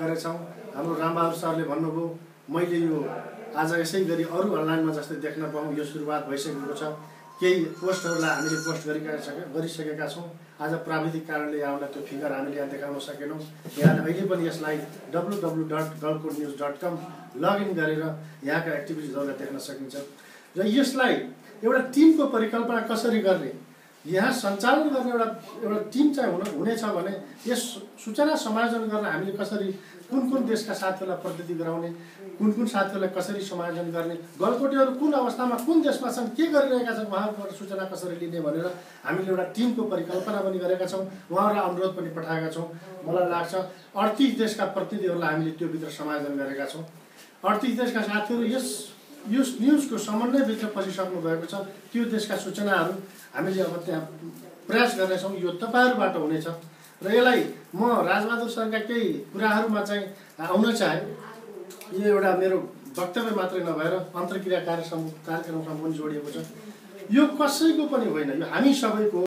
गरेछौँ। हाम्रो रामबहादुर सरले भन्नुभयो मैले यो आज यसै गरी अरू अनलाइनमा जस्तै देख्न पाऊँ यो सुरुवात भइसकेको छ। केही पोस्टहरूलाई हामीले पोस्ट गरिसकेका छौँ। आज प्राविधिक कारणले यहाँलाई त्यो फिगर हामीले यहाँ देखाउन सकेनौँ। यहाँले अहिले पनि यसलाई www.galkotnews.com लगइन गरेर यहाँका एक्टिभिटिजहरूलाई देख्न सकिन्छ। र यसलाई एउटा टिमको परिकल्पना कसरी गर्ने, यहाँ सञ्चालन गर्ने एउटा टिम चाहिँ हुनेछ भने यस सूचना समायोजन गर्न हामीले कसरी कुन देशका साथीहरूलाई प्रतिनिधि गराउने, कुन साथीहरूलाई कसरी समायोजन गर्ने, गलकोटेहरू कुन अवस्थामा कुन देशमा छन्, के गरिरहेका छन्, उहाँहरूबाट सूचना कसरी लिने भनेर हामीले एउटा टिमको परिकल्पना पनि गरेका छौँ। उहाँहरूलाई अनुरोध पनि पठाएका छौँ। मलाई लाग्छ 38 देशका प्रतिनिधिहरूलाई हामीले त्यो भित्र समायोजन गरेका छौँ। 38 देशका साथीहरू यस न्युजको समन्वयभित्र पसिसक्नु भएको छ। त्यो देशका सूचनाहरू हामीले अब त्यहाँ प्रयास गर्नेछौँ। यो तपाईँहरूबाट हुनेछ र यसलाई म राजबहादुर सरका केही कुराहरूमा चाहिँ आउन चाहे। यो एउटा मेरो वक्तव्य मात्रै नभएर अन्तर्क्रिया कार्यक्रमसँग पनि जोडिएको छ। यो कसैको पनि होइन, यो हामी सबैको